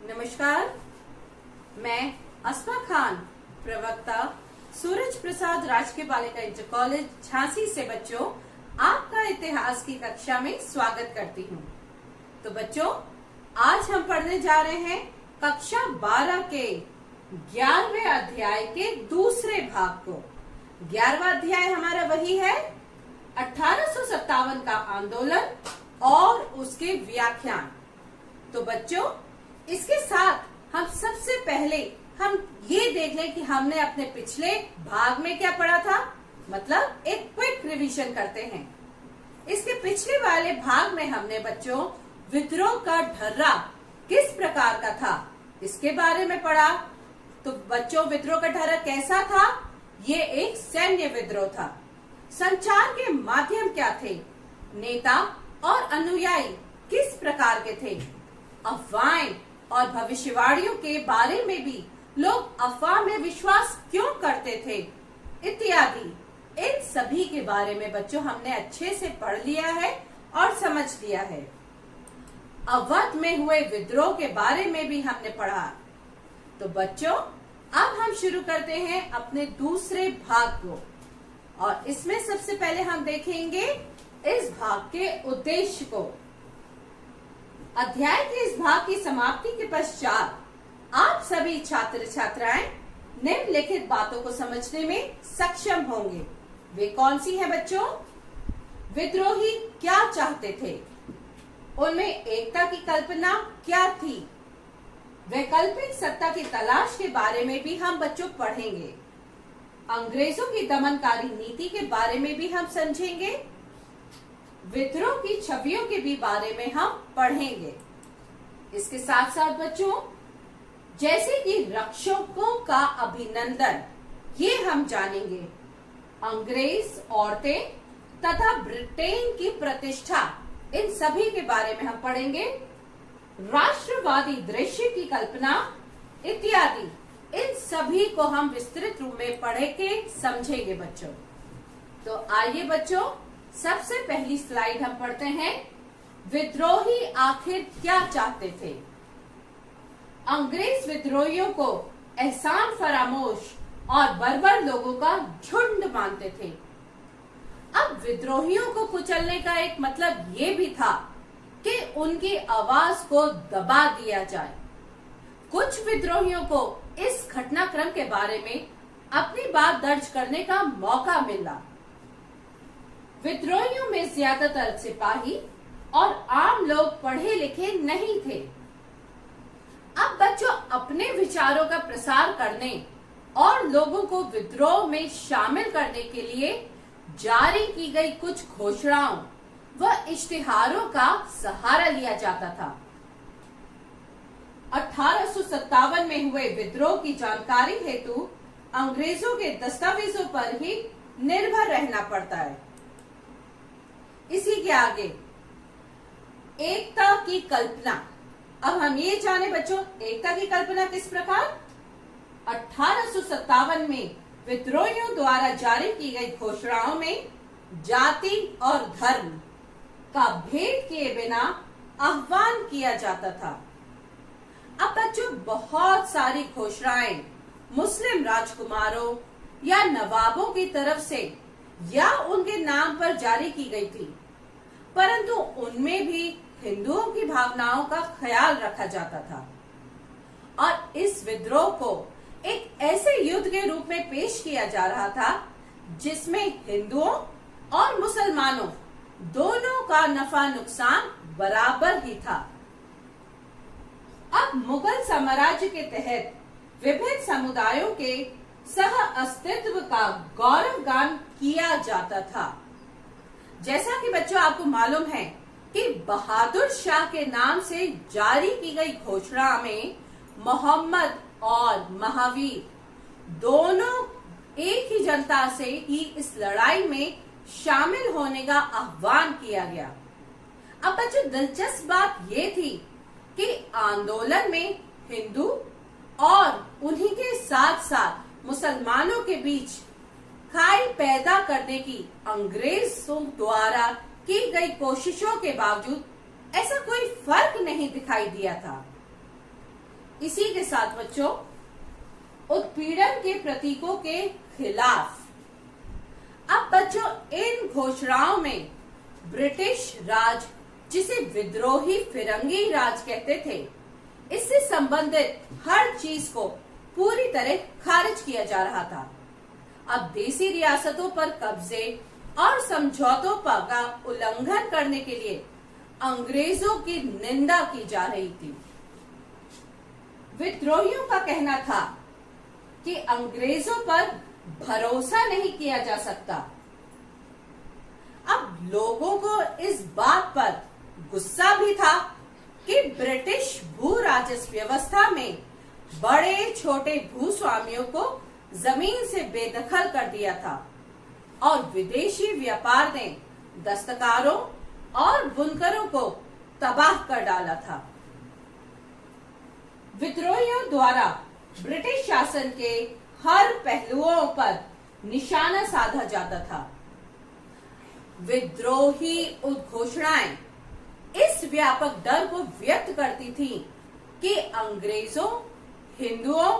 नमस्कार, मैं अस्मा खान, प्रवक्ता सूरज प्रसाद राजकीय बालिका इंटर कॉलेज झांसी से बच्चों आपका इतिहास की कक्षा में स्वागत करती हूँ। तो बच्चों, आज हम पढ़ने जा रहे हैं कक्षा 12 के 11वें अध्याय के दूसरे भाग को। 11वां अध्याय हमारा वही है 1857 का आंदोलन और उसके व्याख्यान। तो बच्चों, इसके साथ हम सबसे पहले हम ये देख लें कि हमने अपने पिछले भाग में क्या पढ़ा था, मतलब एक क्विक रिवीजन करते हैं। इसके पिछले वाले भाग में हमने बच्चों विद्रोह का ढर्रा किस प्रकार का था इसके बारे में पढ़ा। तो बच्चों, विद्रोह का ढर्रा कैसा था? ये एक सैन्य विद्रोह था। संचार के माध्यम क्या थे? नेता और अनुयायी किस प्रकार के थे? अफवाहें और भविष्यवाणियों के बारे में भी लोग अफवाह में विश्वास क्यों करते थे, इत्यादि। इन सभी के बारे में बच्चों हमने अच्छे से पढ़ लिया है और समझ लिया है। अवध में हुए विद्रोह के बारे में भी हमने पढ़ा। तो बच्चों, अब हम शुरू करते हैं अपने दूसरे भाग को, और इसमें सबसे पहले हम देखेंगे इस भाग के उद्देश्य को। अध्याय के इस भाग की समाप्ति के पश्चात आप सभी छात्र छात्राएं निम्नलिखित बातों को समझने में सक्षम होंगे। वे कौन सी हैं बच्चों? विद्रोही क्या चाहते थे, उनमें एकता की कल्पना क्या थी, वैकल्पिक सत्ता की तलाश के बारे में भी हम बच्चों पढ़ेंगे। अंग्रेजों की दमनकारी नीति के बारे में भी हम समझेंगे। विद्रोह की छवियों के भी बारे में हम पढ़ेंगे। इसके साथ साथ बच्चों, जैसे कि रक्षकों का अभिनंदन, ये हम जानेंगे। अंग्रेज औरतें तथा ब्रिटेन की प्रतिष्ठा, इन सभी के बारे में हम पढ़ेंगे। राष्ट्रवादी दृश्य की कल्पना इत्यादि, इन सभी को हम विस्तृत रूप में पढ़ के समझेंगे बच्चों। तो आइए बच्चों, सबसे पहली स्लाइड हम पढ़ते हैं। विद्रोही आखिर क्या चाहते थे? अंग्रेज विद्रोहियों को एहसान फरामोश और बर्बर लोगों का झुंड मानते थे। अब विद्रोहियों को कुचलने का एक मतलब ये भी था कि उनकी आवाज को दबा दिया जाए। कुछ विद्रोहियों को इस घटनाक्रम के बारे में अपनी बात दर्ज करने का मौका मिला। विद्रोहियों में ज्यादातर सिपाही और आम लोग पढ़े लिखे नहीं थे। अब बच्चों, अपने विचारों का प्रसार करने और लोगों को विद्रोह में शामिल करने के लिए जारी की गई कुछ घोषणाओं व इश्तिहारों का सहारा लिया जाता था। 1857 में हुए विद्रोह की जानकारी हेतु अंग्रेजों के दस्तावेजों पर ही निर्भर रहना पड़ता है। इसी के आगे एकता की कल्पना। अब हम ये जाने बच्चों, एकता की कल्पना किस प्रकार? 1857 में विद्रोहियों द्वारा जारी की गई घोषणाओं में जाति और धर्म का भेद किए बिना आह्वान किया जाता था। अब बच्चों, बहुत सारी घोषणाएं मुस्लिम राजकुमारों या नवाबों की तरफ से या उनके नाम पर जारी की गई थी, परंतु उनमें भी हिंदुओं की भावनाओं का ख्याल रखा जाता था। और इस विद्रोह को एक ऐसे युद्ध के रूप में पेश किया जा रहा था जिसमें हिंदुओं और मुसलमानों दोनों का नफा नुकसान बराबर ही था। अब मुगल साम्राज्य के तहत विभिन्न समुदायों के सह अस्तित्व का गौरव गान किया जाता था। जैसा कि बच्चों आपको मालूम है कि बहादुर शाह के नाम से जारी की गई घोषणा में मोहम्मद और महावीर दोनों एक ही जनता से ही इस लड़ाई में शामिल होने का आह्वान किया गया। अब बच्चों, दिलचस्प बात ये थी कि आंदोलन में हिंदू और उन्हीं के साथ साथ मुसलमानों के बीच खाई पैदा करने की अंग्रेजों द्वारा की गई कोशिशों के बावजूद ऐसा कोई फर्क नहीं दिखाई दिया था। इसी के साथ बच्चों, उत्पीड़न के प्रतीकों के खिलाफ। अब बच्चों, इन घोषणाओं में ब्रिटिश राज, जिसे विद्रोही फिरंगी राज कहते थे, इससे संबंधित हर चीज को पूरी तरह खारिज किया जा रहा था। अब देसी रियासतों पर कब्जे और समझौतों का उल्लंघन करने के लिए अंग्रेजों की निंदा की जा रही थी। विद्रोहियों का कहना था कि अंग्रेजों पर भरोसा नहीं किया जा सकता। अब लोगों को इस बात पर गुस्सा भी था कि ब्रिटिश भू राजस्व व्यवस्था में बड़े छोटे भूस्वामियों को जमीन से बेदखल कर दिया था और विदेशी व्यापार ने दस्तकारों और बुनकरों को तबाह कर डाला था। विद्रोहियों द्वारा ब्रिटिश शासन के हर पहलुओं पर निशाना साधा जाता था। विद्रोही उद्घोषणाएं इस व्यापक डर को व्यक्त करती थी कि अंग्रेजों, हिंदुओं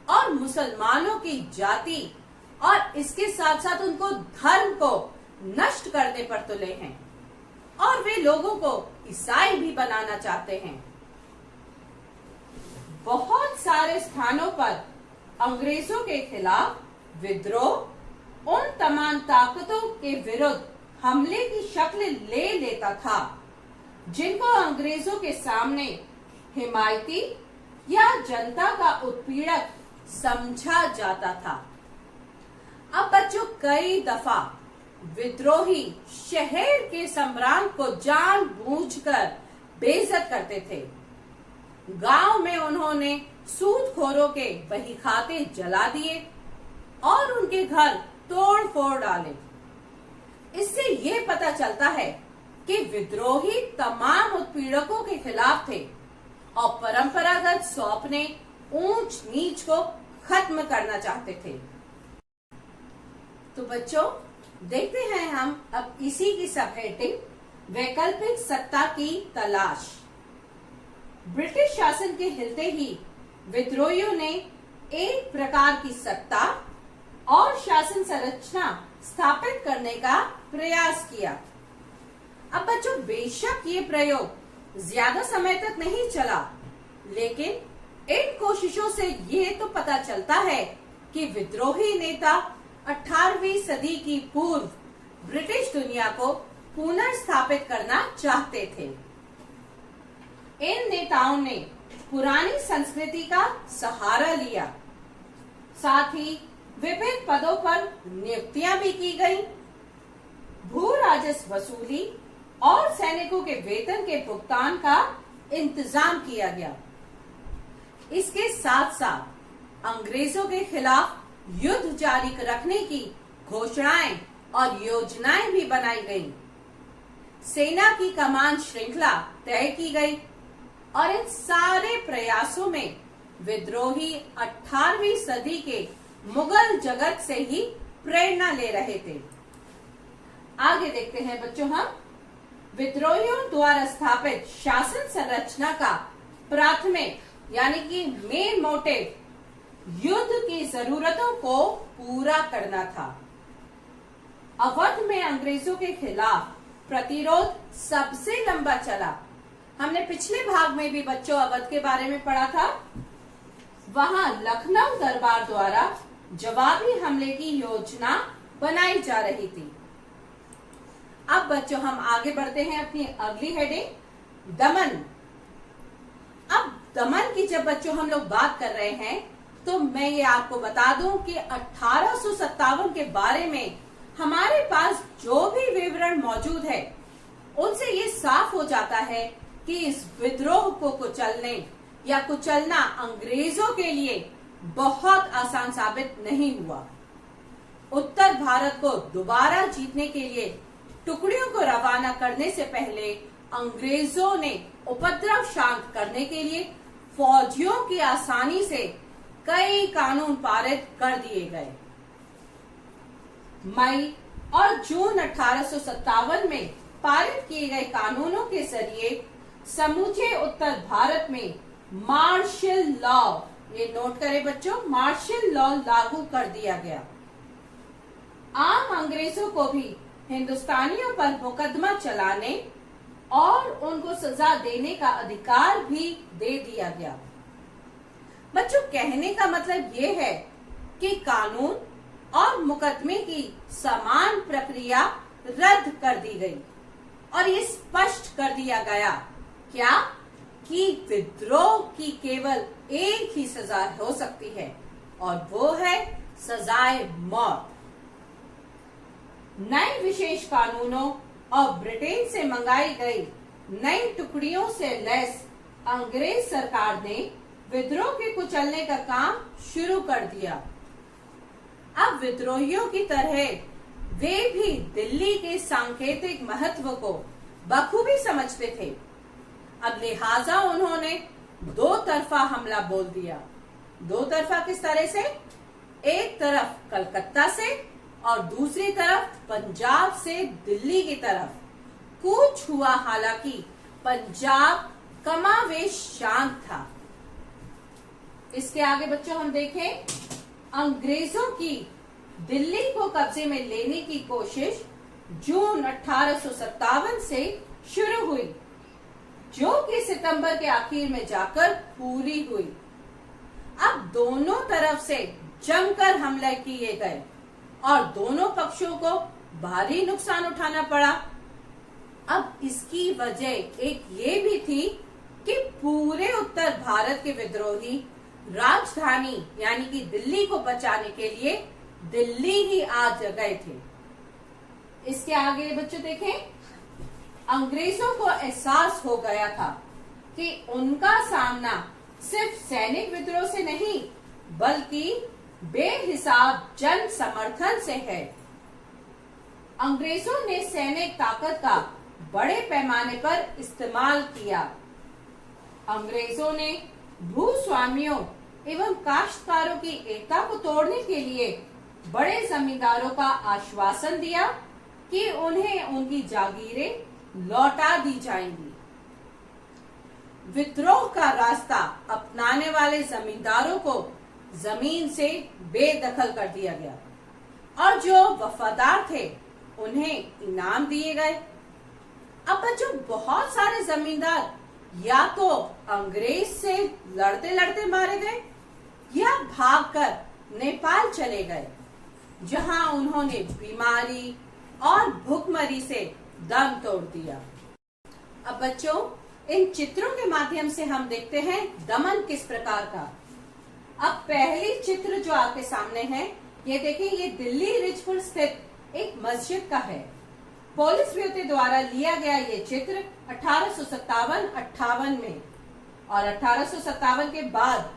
और मुसलमानों की जाति और इसके साथ साथ उनको धर्म को नष्ट करने पर तुले हैं और वे लोगों को ईसाई भी बनाना चाहते हैं। बहुत सारे स्थानों पर अंग्रेजों के खिलाफ विद्रोह उन तमाम ताकतों के विरुद्ध हमले की शक्ल ले लेता था जिनको अंग्रेजों के सामने हिमायती या जनता का उत्पीड़क समझा जाता था। अब बच्चों, कई दफा विद्रोही शहर के सम्राट को जानबूझकर बेइज्जत करते थे। गांव में उन्होंने सूदखोरों के बही खाते जला दिए और उनके घर तोड़ फोड़ डाले। इससे ये पता चलता है कि विद्रोही तमाम उत्पीड़कों के खिलाफ थे और परंपरागत सौंपने, ऊंच नीच को खत्म करना चाहते थे। तो बच्चों, देखते हैं हम अब इसी की सब हेडिंग, वैकल्पिक सत्ता की तलाश। ब्रिटिश शासन के हिलते ही विद्रोहियों ने एक प्रकार की सत्ता और शासन संरचना स्थापित करने का प्रयास किया। अब बच्चों, बेशक ये प्रयोग ज्यादा समय तक नहीं चला, लेकिन इन कोशिशों से ये तो पता चलता है कि विद्रोही नेता 18वीं सदी की पूर्व ब्रिटिश दुनिया को पुनर्स्थापित करना चाहते थे। इन नेताओं ने पुरानी संस्कृति का सहारा लिया, साथ ही विभिन्न पदों पर नियुक्तियां भी की गई। भू राजस्व वसूली और सैनिकों के वेतन के भुगतान का इंतजाम किया गया। इसके साथ साथ अंग्रेजों के खिलाफ युद्ध जारी रखने की घोषणाएं और योजनाएं भी बनाई गईं। सेना की कमान श्रृंखला तय की गई और इन सारे प्रयासों में विद्रोही 18वीं सदी के मुगल जगत से ही प्रेरणा ले रहे थे। आगे देखते हैं बच्चों, हम विद्रोहियों द्वारा स्थापित शासन संरचना का प्राथमिक यानी कि मेन मोटिव युद्ध की जरूरतों को पूरा करना था। अवध में अंग्रेजों के खिलाफ प्रतिरोध सबसे लंबा चला। हमने पिछले भाग में भी बच्चों अवध के बारे में पढ़ा था। वहां लखनऊ दरबार द्वारा जवाबी हमले की योजना बनाई जा रही थी। अब बच्चों, हम आगे बढ़ते हैं अपनी अगली हेडिंग, दमन। अब दमन की जब बच्चों हम लोग बात कर रहे हैं तो मैं ये आपको बता दूं कि 1857 के बारे में हमारे पास जो भी विवरण मौजूद है उनसे ये साफ हो जाता है कि इस विद्रोह को कुचलने या कुचलना अंग्रेजों के लिए बहुत आसान साबित नहीं हुआ। उत्तर भारत को दोबारा जीतने के लिए टुकड़ियों को रवाना करने से पहले अंग्रेजों ने उपद्रव शांत करने के लिए फौजियों की आसानी से कई कानून पारित कर दिए गए। मई और जून 1857 में पारित किए गए कानूनों के जरिए समूचे उत्तर भारत में मार्शल लॉ, ये नोट करें बच्चों, मार्शल लॉ लागू कर दिया गया। आम अंग्रेजों को भी हिंदुस्तानियों पर मुकदमा चलाने और उनको सजा देने का अधिकार भी दे दिया गया। बच्चों, कहने का मतलब ये है कि कानून और मुकदमे की समान प्रक्रिया रद्द कर दी गई और ये स्पष्ट कर दिया गया क्या कि विद्रोह की केवल एक ही सजा हो सकती है और वो है सजाए मौत। नए विशेष कानूनों और ब्रिटेन से मंगाई गई नई टुकड़ियों से लैस अंग्रेज सरकार ने विद्रोह के कुचलने का काम शुरू कर दिया। अब विद्रोहियों की तरह वे भी दिल्ली के सांकेतिक महत्व को बखूबी समझते थे। अब लिहाजा उन्होंने दो तरफा हमला बोल दिया। दो तरफा किस तरह से? एक तरफ कलकत्ता से और दूसरी तरफ पंजाब से दिल्ली की तरफ कूच हुआ। हालांकि पंजाब कमावेश शांत था। इसके आगे बच्चों हम देखें, अंग्रेजों की दिल्ली को कब्जे में लेने की कोशिश जून 1857 से शुरू हुई, जो कि सितंबर के आखिर में जाकर पूरी हुई। अब दोनों तरफ से जमकर हमले किए गए और दोनों पक्षों को भारी नुकसान उठाना पड़ा। अब इसकी वजह एक ये भी थी कि पूरे उत्तर भारत के विद्रोही राजधानी यानी कि दिल्ली को बचाने के लिए दिल्ली ही आ गए थे। इसके आगे बच्चों देखें, अंग्रेजों को एहसास हो गया था कि उनका सामना सिर्फ सैनिक विद्रोह से नहीं बल्कि बेहिसाब जन समर्थन से है। अंग्रेजों ने सैनिक ताकत का बड़े पैमाने पर इस्तेमाल किया। अंग्रेजों ने भूस्वामियों एवं काश्तकारों की एकता को तोड़ने के लिए बड़े जमींदारों का आश्वासन दिया कि उन्हें उनकी जागीरें लौटा दी जाएंगी। विद्रोह का रास्ता अपनाने वाले जमींदारों को जमीन से बेदखल कर दिया गया और जो वफादार थे उन्हें इनाम दिए गए। अब बच्चों, बहुत सारे जमींदार या तो अंग्रेज से लड़ते लड़ते मारे गए या भागकर नेपाल चले गए, जहां उन्होंने बीमारी और भूखमरी से दम तोड़ दिया। अब बच्चों, इन चित्रों के माध्यम से हम देखते हैं दमन किस प्रकार का। अब पहली चित्र जो आपके सामने है, ये देखिए, ये दिल्ली रिजपुर स्थित एक मस्जिद का है। पुलिस ब्यूरो द्वारा लिया गया ये चित्र 1857-58 में और 1857 के बाद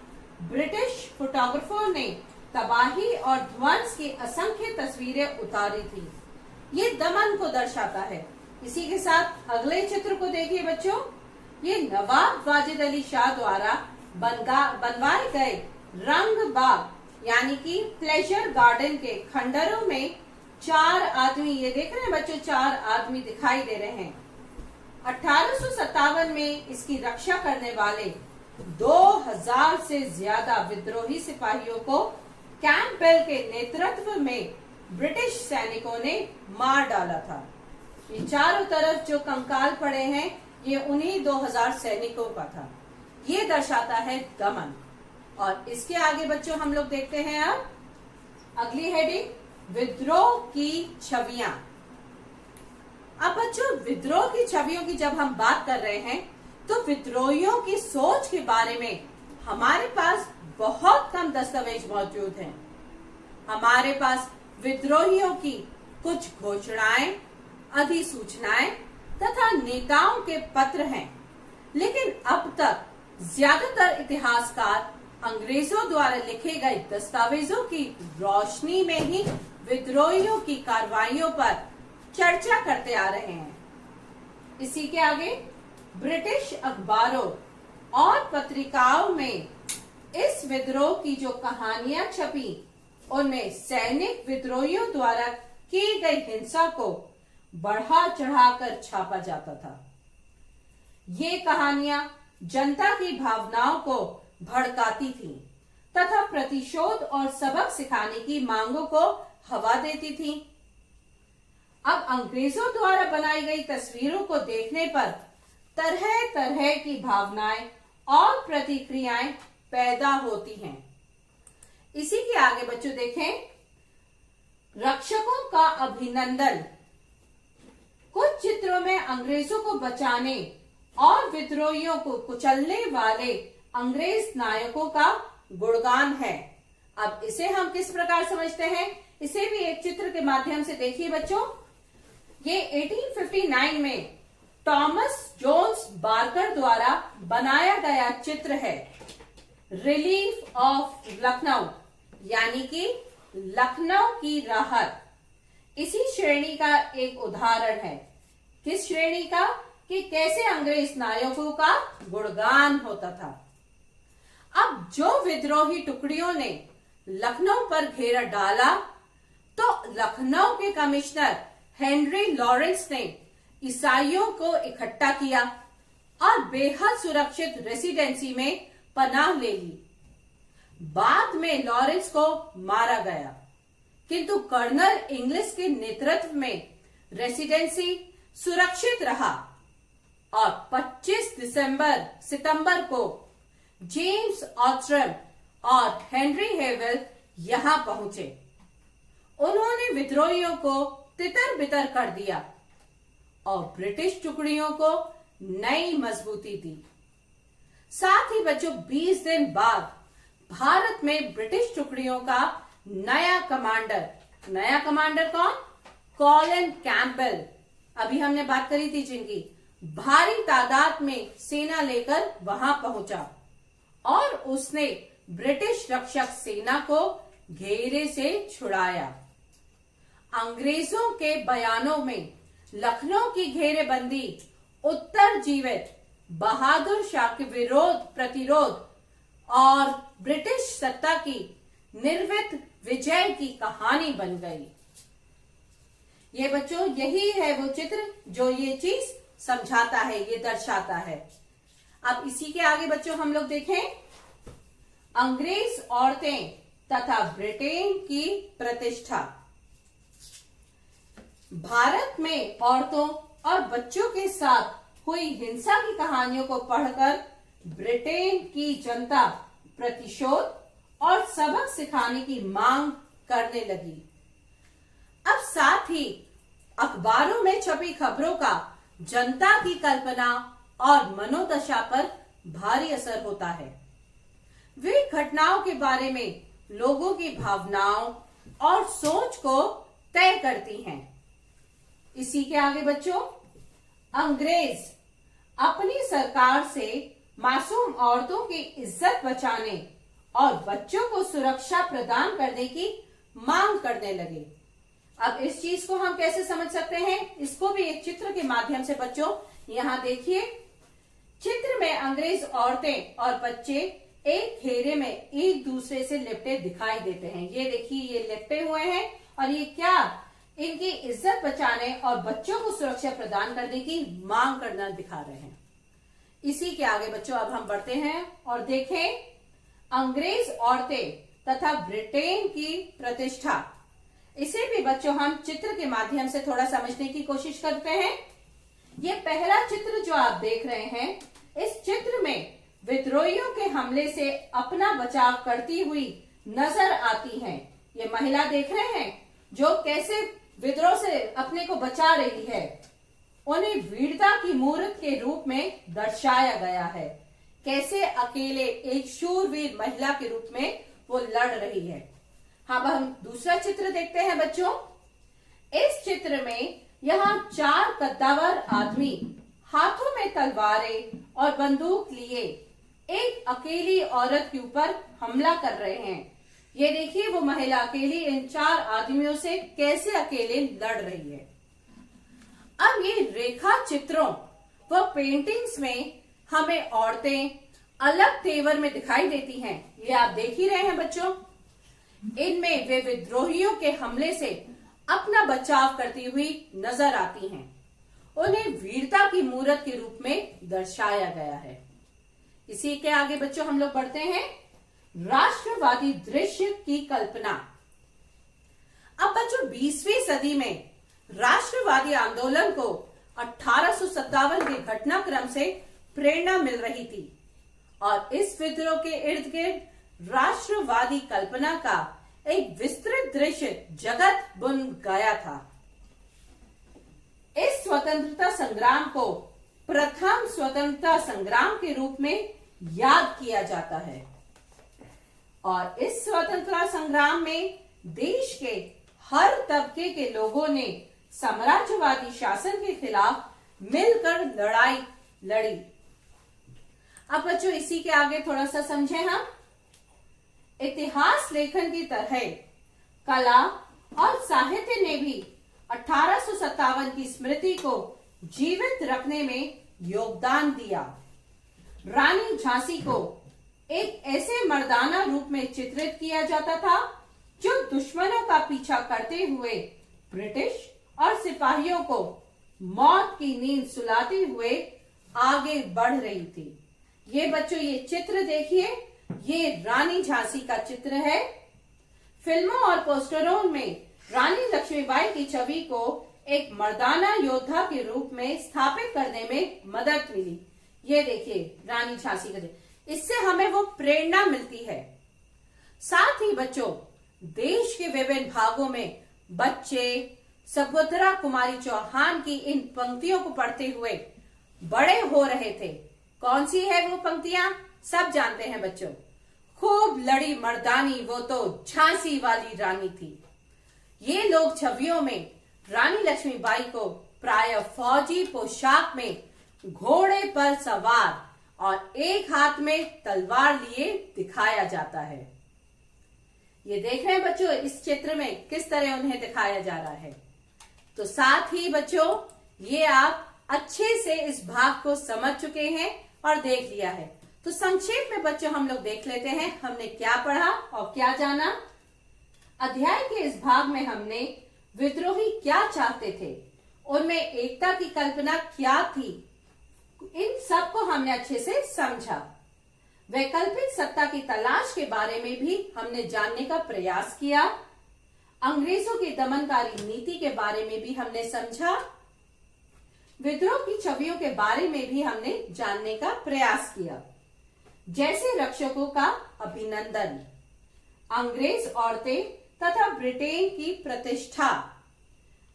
ब्रिटिश फोटोग्राफर ने तबाही और ध्वंस की असंख्य तस्वीरें उतारी थी। ये दमन को दर्शाता है। इसी के साथ अगले चित्र को देखिए बच्चों, ये नवाब वाजिद अली शाह द्वारा बनवाए गए रंग बाग यानी कि प्लेजर गार्डन के खंडरों में 4 आदमी, ये देख रहे हैं बच्चों, 4 आदमी दिखाई दे रहे हैं। 1857 में इसकी रक्षा करने वाले 2000 से ज्यादा विद्रोही सिपाहियों को कैंपबेल के नेतृत्व में ब्रिटिश सैनिकों ने मार डाला था। ये चारों तरफ जो कंकाल पड़े हैं, ये उन्हीं 2000 सैनिकों का था। ये दर्शाता है दमन। और इसके आगे बच्चों हम लोग देखते हैं अब अगली हेडिंग, विद्रोह की छवियां। अब बच्चों, विद्रोह की छवियों की जब हम बात कर रहे हैं तो विद्रोहियों की सोच के बारे में हमारे पास बहुत कम दस्तावेज मौजूद हैं। हमारे पास विद्रोहियों की कुछ घोषणाएं, अधिसूचनाएं तथा नेताओं के पत्र हैं, लेकिन अब तक ज्यादातर इतिहासकार अंग्रेजों द्वारा लिखे गए दस्तावेजों की रोशनी में ही विद्रोहियों की कार्रवाइयों पर चर्चा करते आ रहे हैं। इसी के आगे ब्रिटिश अखबारों और पत्रिकाओं में इस विद्रोह की जो कहानियां छपी, उनमें सैनिक विद्रोहियों द्वारा की गई हिंसा को बढ़ा चढ़ाकर छापा जाता था। ये कहानियां जनता की भावनाओं को भड़काती थीं तथा प्रतिशोध और सबक सिखाने की मांगों को हवा देती थीं। अब अंग्रेजों द्वारा बनाई गई तस्वीरों को देखने पर तरह तरह की भावनाएं और प्रतिक्रियाएं पैदा होती हैं। इसी के आगे बच्चों देखें, रक्षकों का अभिनंदन। कुछ चित्रों में अंग्रेजों को बचाने और विद्रोहियों को कुचलने वाले अंग्रेज नायकों का गुणगान है। अब इसे हम किस प्रकार समझते हैं, इसे भी एक चित्र के माध्यम से देखिए बच्चों। ये 1859 में थॉमस जोन्स बार्कर द्वारा बनाया गया चित्र है, रिलीफ ऑफ लखनऊ, यानी कि लखनऊ की राहत। इसी श्रेणी का एक उदाहरण है। किस श्रेणी का, कि कैसे अंग्रेज नायकों का गुणगान होता था। अब जो विद्रोही टुकड़ियों ने लखनऊ पर घेरा डाला तो लखनऊ के कमिश्नर हेनरी लॉरेंस ने ईसाइयों को इकट्ठा किया और बेहद सुरक्षित रेसिडेंसी में पनाह ले ली। बाद में लॉरेंस को मारा गया, किंतु कर्नल इंग्लिश के नेतृत्व में रेसिडेंसी सुरक्षित रहा और 25 सितंबर को जेम्स ऑथरम और हेनरी हेवल यहां पहुंचे। उन्होंने विद्रोहियों को तितर बितर कर दिया और ब्रिटिश टुकड़ियों को नई मजबूती दी। साथ ही बच्चों 20 दिन बाद भारत में ब्रिटिश टुकड़ियों का नया कमांडर कौन, कॉलिन कैंपबेल, अभी हमने बात करी थी, जिनकी भारी तादाद में सेना लेकर वहां पहुंचा और उसने ब्रिटिश रक्षक सेना को घेरे से छुड़ाया। अंग्रेजों के बयानों में लखनऊ की घेरेबंदी उत्तर जीवित बहादुर शाह के प्रतिरोध और ब्रिटिश सत्ता की निर्वित विजय की कहानी बन गई। ये बच्चों यही है वो चित्र जो ये चीज समझाता है, ये दर्शाता है। अब इसी के आगे बच्चों हम लोग देखें, अंग्रेज औरतें तथा ब्रिटेन की प्रतिष्ठा। भारत में औरतों और बच्चों के साथ हुई हिंसा की कहानियों को पढ़कर ब्रिटेन की जनता प्रतिशोध और सबक सिखाने की मांग करने लगी। अब साथ ही अखबारों में छपी खबरों का जनता की कल्पना और मनोदशा पर भारी असर होता है। वे घटनाओं के बारे में लोगों की भावनाओं और सोच को तय करती हैं। इसी के आगे बच्चों, अंग्रेज अपनी सरकार से मासूम औरतों की इज्जत बचाने और बच्चों को सुरक्षा प्रदान करने की मांग करने लगे। अब इस चीज को हम कैसे समझ सकते हैं, इसको भी एक चित्र के माध्यम से बच्चों यहाँ देखिए। चित्र में अंग्रेज औरतें और बच्चे एक घेरे में एक दूसरे से लिपटे दिखाई देते हैं। ये देखिए, ये लिपटे हुए हैं और ये क्या, इनकी इज्जत बचाने और बच्चों को सुरक्षा प्रदान करने की मांग करना दिखा रहे हैं। इसी के आगे बच्चों अब हम बढ़ते हैं और देखें अंग्रेज औरतें तथा ब्रिटेन की प्रतिष्ठा। इसे भी बच्चों हम चित्र के माध्यम से थोड़ा समझने की कोशिश करते हैं। ये पहला चित्र जो आप देख रहे हैं, इस चित्र में विद्रोहियों के हमले से अपना बचाव करती हुई नजर आती हैं। ये महिला देख रहे हैं जो कैसे विद्रोह से अपने को बचा रही है। उन्हें वीरता की मूर्त के रूप में दर्शाया गया है। कैसे अकेले एक शूरवीर महिला के रूप में वो लड़ रही है। हाँ, अब हम दूसरा चित्र देखते हैं बच्चों। इस चित्र में यहाँ 4 कद्दावर आदमी हाथों में तलवारें और बंदूक लिए एक अकेली औरत के ऊपर हमला कर रहे हैं। ये देखिए, वो महिला अकेली इन 4 आदमियों से कैसे अकेले लड़ रही है। अब ये रेखा चित्रों व पेंटिंग्स में हमें औरतें अलग तेवर में दिखाई देती हैं। ये आप देख ही रहे हैं बच्चों। इनमें वे विद्रोहियों के हमले से अपना बचाव करती हुई नजर आती हैं। उन्हें वीरता की मूर्त के रूप में दर्शाया गया है। इसी के आगे बच्चों हम लोग बढ़ते हैं, राष्ट्रवादी दृश्य की कल्पना। अब बच्चों 20वीं सदी में राष्ट्रवादी आंदोलन को 1857 के घटनाक्रम से प्रेरणा मिल रही थी और इस विद्रोह के इर्द गिर्द राष्ट्रवादी कल्पना का एक विस्तृत दृश्य जगत बुन गया था। इस स्वतंत्रता संग्राम को प्रथम स्वतंत्रता संग्राम के रूप में याद किया जाता है और इस स्वतंत्रता संग्राम में देश के हर तबके के लोगों ने साम्राज्यवादी शासन के खिलाफ मिलकर लड़ाई लड़ी। अब बच्चों इसी के आगे थोड़ा सा समझे हम। इतिहास लेखन की तरह कला और साहित्य ने भी 1857 की स्मृति को जीवित रखने में योगदान दिया। रानी झांसी को एक ऐसे मर्दाना रूप में चित्रित किया जाता था जो दुश्मनों का पीछा करते हुए ब्रिटिश और सिपाहियों को मौत की नींद सुलाते हुए आगे बढ़ रही थी। ये बच्चों ये चित्र देखिए, ये रानी झांसी का चित्र है। फिल्मों और पोस्टरों में रानी लक्ष्मीबाई की छवि को एक मर्दाना योद्धा के रूप में स्थापित करने में मदद मिली। ये देखिए रानी झांसी का, इससे हमें वो प्रेरणा मिलती है। साथ ही बच्चों देश के विभिन्न भागों में बच्चे सुभद्रा कुमारी चौहान की इन पंक्तियों को पढ़ते हुए बड़े हो रहे थे। कौन सी है वो पंक्तियां? सब जानते हैं बच्चों। खूब लड़ी मर्दानी वो तो झांसी वाली रानी थी। ये लोग छवियों में रानी लक्ष्मीबाई को प्राय फौजी पोशाक में घोड़े पर सवार और एक हाथ में तलवार लिए दिखाया जाता है। ये देख रहे हैं बच्चों इस चित्र में किस तरह उन्हें दिखाया जा रहा है। तो साथ ही बच्चों ये आप अच्छे से इस भाग को समझ चुके हैं और देख लिया है। तो संक्षेप में बच्चों हम लोग देख लेते हैं हमने क्या पढ़ा और क्या जाना। अध्याय के इस भाग में हमने विद्रोही क्या चाहते थे, उनमें एकता की कल्पना क्या थी, इन सब को हमने अच्छे से समझा। वैकल्पिक सत्ता की तलाश के बारे में भी हमने जानने का प्रयास किया। अंग्रेजों की दमनकारी नीति के बारे में भी हमने समझा। विद्रोह की छवियों के बारे में भी हमने जानने का प्रयास किया, जैसे रक्षकों का अभिनंदन, अंग्रेज औरतें तथा ब्रिटेन की प्रतिष्ठा,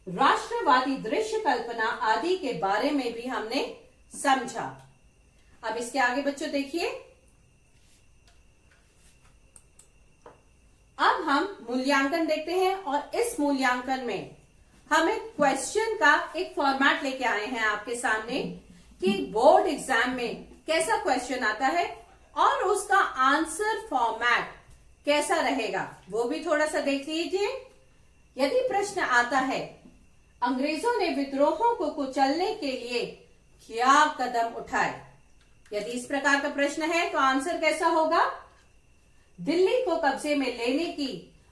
राष्ट्रवादी दृश्य कल्पना आदि के बारे में भी हमने समझा। अब इसके आगे बच्चों देखिए, अब हम मूल्यांकन देखते हैं और इस मूल्यांकन में हम एक क्वेश्चन का एक फॉर्मेट लेके आए हैं आपके सामने कि बोर्ड एग्जाम में कैसा क्वेश्चन आता है और उसका आंसर फॉर्मेट कैसा रहेगा वो भी थोड़ा सा देख लीजिए। यदि प्रश्न आता है अंग्रेजों ने विद्रोहों को कुचलने के लिए क्या कदम उठाए, यदि इस प्रकार का प्रश्न है तो आंसर कैसा होगा? दिल्ली को कब्जे में लेने की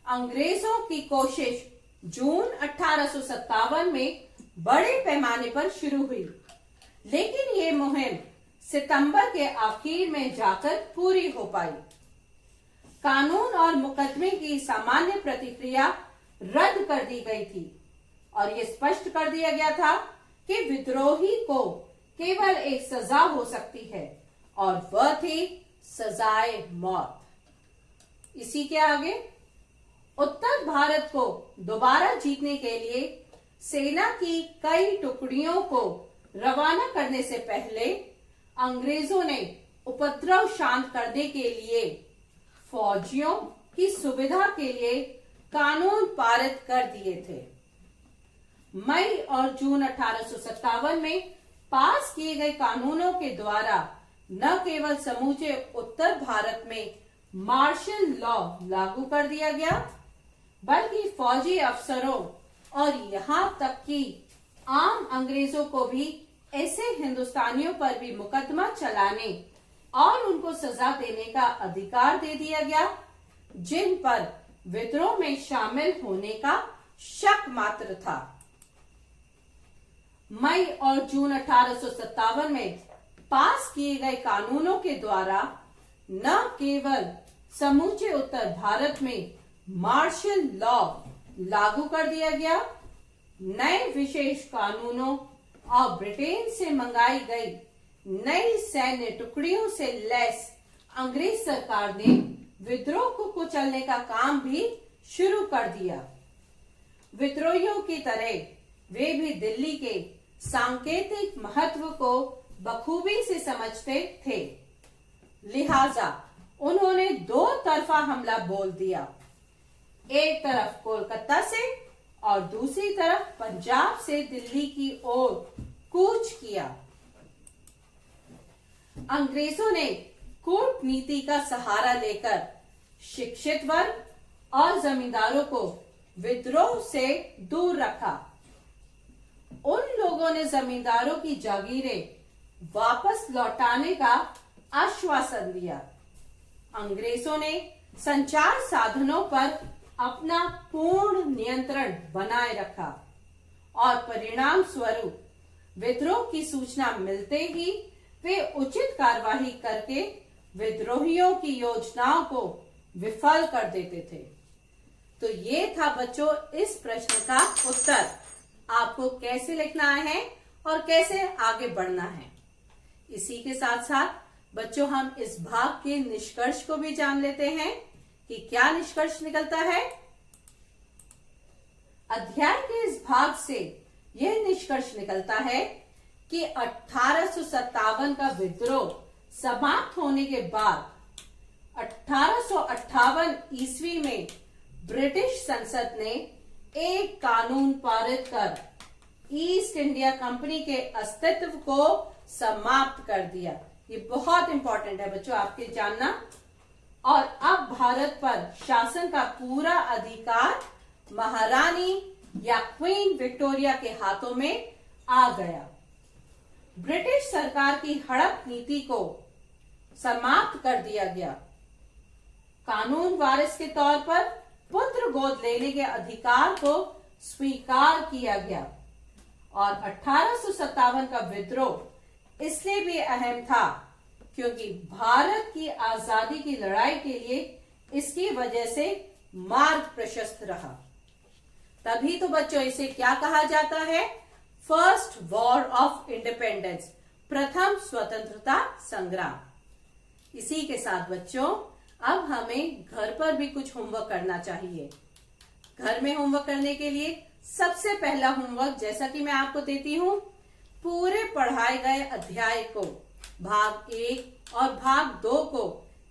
अंग्रेजों की कोशिश जून 1857 में बड़े पैमाने पर शुरू हुई, लेकिन ये मुहिम सितंबर के आखिर में जाकर पूरी हो पाई। कानून और मुकदमे की सामान्य प्रतिक्रिया रद्द कर दी गई थी और ये स्पष्ट कर दिया गया था कि विद्रोही को केवल एक सजा हो सकती है और वह थी सजाए मौत। इसी के आगे, उत्तर भारत को दोबारा जीतने के लिए सेना की कई टुकड़ियों को रवाना करने से पहले अंग्रेजों ने उपद्रव शांत करने के लिए फौजियों की सुविधा के लिए कानून पारित कर दिए थे। मई और जून 1857 में पास किए गए कानूनों के द्वारा न केवल समूचे उत्तर भारत में मार्शल लॉ लागू कर दिया गया, बल्कि फौजी अफसरों और यहां तक कि आम अंग्रेजों को भी ऐसे हिंदुस्तानियों पर भी मुकदमा चलाने और उनको सजा देने का अधिकार दे दिया गया जिन पर विद्रोह में शामिल होने का शक मात्र था। मई और जून 1857 में पास किए गए कानूनों के द्वारा न केवल समूचे उत्तर भारत में मार्शल लॉ लागू कर दिया गया, नए विशेष कानूनों और ब्रिटेन से मंगाई गई नई सैन्य टुकड़ियों से लैस अंग्रेज सरकार ने विद्रोह को कुचलने का काम भी शुरू कर दिया। विद्रोहियों की तरह वे भी दिल्ली के सांकेतिक महत्व को बखूबी से समझते थे, लिहाजा उन्होंने दो तरफा हमला बोल दिया, एक तरफ कोलकाता से और दूसरी तरफ पंजाब से दिल्ली की ओर कूच किया। अंग्रेजों ने कूटनीति का सहारा लेकर शिक्षित वर्ग और जमींदारों को विद्रोह से दूर रखा। उन लोगों ने जमींदारों की जागीरें वापस लौटाने का आश्वासन दिया। अंग्रेजों ने संचार साधनों पर अपना पूर्ण नियंत्रण बनाए रखा और परिणाम स्वरूप विद्रोह की सूचना मिलते ही वे उचित कार्यवाही करके विद्रोहियों की योजनाओं को विफल कर देते थे। तो ये था बच्चों इस प्रश्न का उत्तर। आपको कैसे लिखना है और कैसे आगे बढ़ना है। इसी के साथ साथ बच्चों हम इस भाग के निष्कर्ष को भी जान लेते हैं कि क्या निष्कर्ष निकलता है। अध्याय के इस भाग से यह निष्कर्ष निकलता है कि 1857 का विद्रोह समाप्त होने के बाद 1858 ईस्वी में ब्रिटिश संसद ने एक कानून पारित कर ईस्ट इंडिया कंपनी के अस्तित्व को समाप्त कर दिया। ये बहुत इंपॉर्टेंट है बच्चों आपके जानना। और अब भारत पर शासन का पूरा अधिकार महारानी या क्वीन विक्टोरिया के हाथों में आ गया। ब्रिटिश सरकार की हड़प नीति को समाप्त कर दिया गया। कानून वारिस के तौर पर पुत्र गोद लेने के अधिकार को स्वीकार किया गया। और 1857 का विद्रोह इसलिए भी अहम था क्योंकि भारत की आजादी की लड़ाई के लिए इसकी वजह से मार्ग प्रशस्त रहा। तभी तो बच्चों इसे क्या कहा जाता है, फर्स्ट वॉर ऑफ इंडिपेंडेंस, प्रथम स्वतंत्रता संग्राम। इसी के साथ बच्चों अब हमें घर पर भी कुछ होमवर्क करना चाहिए। घर में होमवर्क करने के लिए सबसे पहला होमवर्क जैसा कि मैं आपको देती हूं, पूरे पढ़ाए गए अध्याय को भाग 1 और भाग 2 को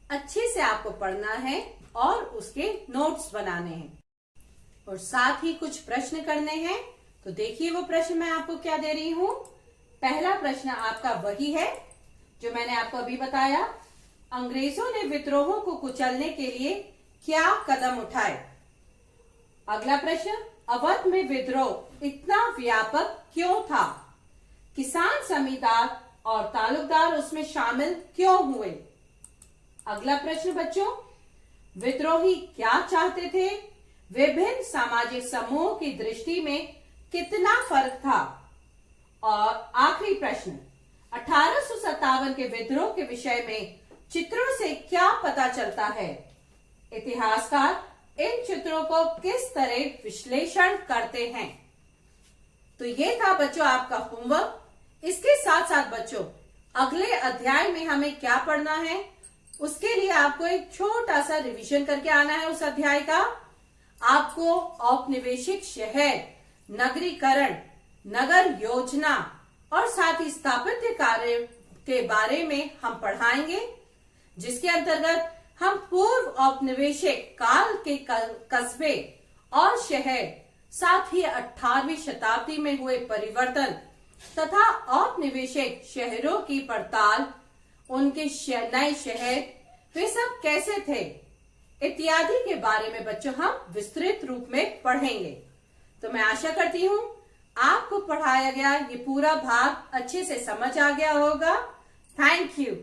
अच्छे से आपको पढ़ना है और उसके नोट्स बनाने हैं और साथ ही कुछ प्रश्न करने हैं। तो देखिए वो प्रश्न मैं आपको क्या दे रही हूं। पहला प्रश्न आपका वही है जो मैंने आपको अभी बताया, अंग्रेजों ने विद्रोहों को कुचलने के लिए क्या कदम उठाए। अगला प्रश्न, अवध में विद्रोह इतना व्यापक क्यों था। किसान जमींदार और तालुकदार उसमें शामिल क्यों हुए। अगला प्रश्न बच्चों, विद्रोही क्या चाहते थे, विभिन्न सामाजिक समूहों की दृष्टि में कितना फर्क था। और आखिरी प्रश्न, 1857 के विद्रोह के विषय में चित्रों से क्या पता चलता है। इतिहासकार इन चित्रों को किस तरह विश्लेषण करते हैं। तो ये था बच्चों आपका होमवर्क। इसके साथ साथ बच्चों अगले अध्याय में हमें क्या पढ़ना है, उसके लिए आपको एक छोटा सा रिवीजन करके आना है उस अध्याय का। आपको औपनिवेशिक शहर, नगरीकरण, नगर योजना और साथ ही स्थापत्य कार्य के बारे में हम पढ़ाएंगे, जिसके अंतर्गत हम पूर्व औपनिवेशिक काल के कस्बे और शहर, साथ ही 18वीं शताब्दी में हुए परिवर्तन तथा औपनिवेशिक शहरों की पड़ताल, उनके नए शहर वे सब कैसे थे इत्यादि के बारे में बच्चों हम विस्तृत रूप में पढ़ेंगे। तो मैं आशा करती हूँ आपको पढ़ाया गया ये पूरा भाग अच्छे से समझ आ गया होगा। Thank you.